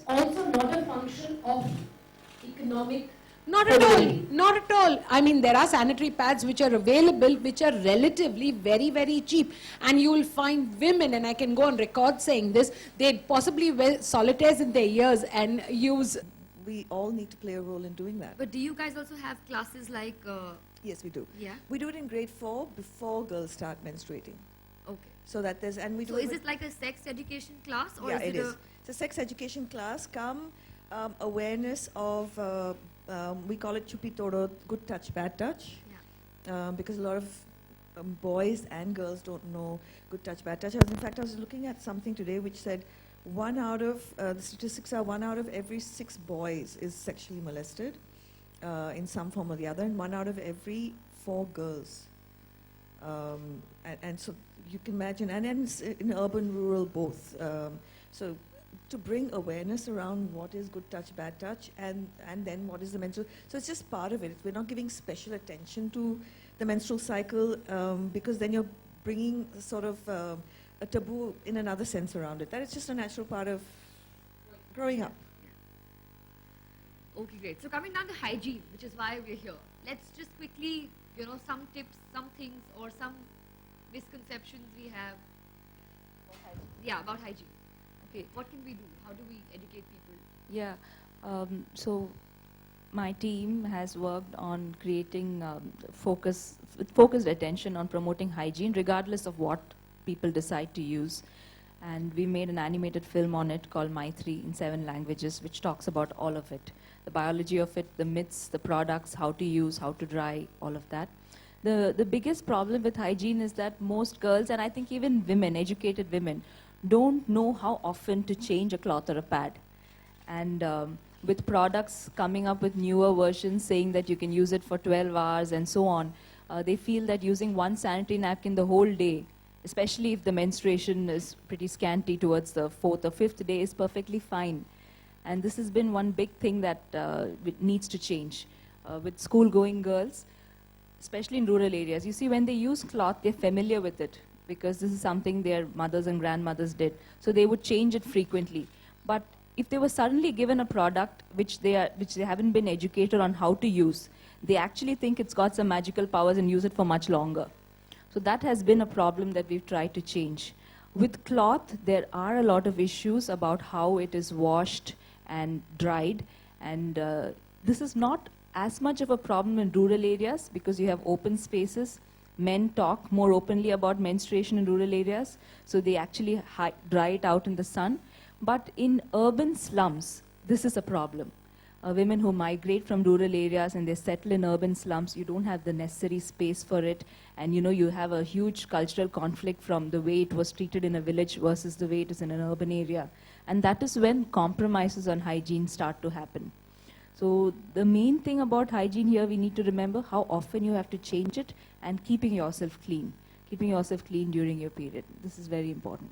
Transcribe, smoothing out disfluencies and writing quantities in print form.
also not a function of economic. Not at all, not at all. I mean, there are sanitary pads which are available, which are relatively very, very cheap. And you will find women, and I can go on record saying this, they possibly wear solitaires in their ears and use... We all need to play a role in doing that. But do you guys also have classes like... Yes, we do. Yeah? We do it in grade 4 before girls start menstruating. Okay. So that there's, and we do So is it like a sex education class? Or yeah, is it is. It's a sex education class, come awareness of, we call it chupi todo, good touch, bad touch. Yeah. Because a lot of boys and girls don't know good touch, bad touch. In fact, I was looking at something today which said the statistics are 1 out of every 6 boys is sexually molested in some form or the other, and 1 out of every 4 girls. And so you can imagine, and in urban, rural, both. So to bring awareness around what is good touch, bad touch, and then what is the menstrual. So it's just part of it. We're not giving special attention to the menstrual cycle because then you're bringing sort of a taboo in another sense around it. That is just a natural part of growing up. Okay, great. So coming down to hygiene, which is why we're here. Let's just quickly, some tips, some things, or some misconceptions we have. Yeah, about hygiene. Okay, what can we do? How do we educate people? Yeah, so my team has worked on creating focused attention on promoting hygiene, regardless of what people decide to use. And we made an animated film on it called My 3 in 7 languages, which talks about all of it. The biology of it, the myths, the products, how to use, how to dry, all of that. The biggest problem with hygiene is that most girls, and I think even women, educated women, don't know how often to change a cloth or a pad. And with products coming up with newer versions saying that you can use it for 12 hours and so on, they feel that using one sanitary napkin the whole day, especially if the menstruation is pretty scanty towards the 4th or 5th day, is perfectly fine. And this has been one big thing that needs to change. With school-going girls, especially in rural areas, you see when they use cloth, they're familiar with it because this is something their mothers and grandmothers did. So they would change it frequently. But if they were suddenly given a product which they haven't been educated on how to use, they actually think it's got some magical powers and use it for much longer. So that has been a problem that we've tried to change. With cloth, there are a lot of issues about how it is washed and dried. And this is not as much of a problem in rural areas because you have open spaces. Men talk more openly about menstruation in rural areas, so they actually dry it out in the sun. But in urban slums, this is a problem. Women who migrate from rural areas and they settle in urban slums, you don't have the necessary space for it. And you have a huge cultural conflict from the way it was treated in a village versus the way it is in an urban area. And that is when compromises on hygiene start to happen. So the main thing about hygiene here, we need to remember how often you have to change it and keeping yourself clean. Keeping yourself clean during your period. This is very important.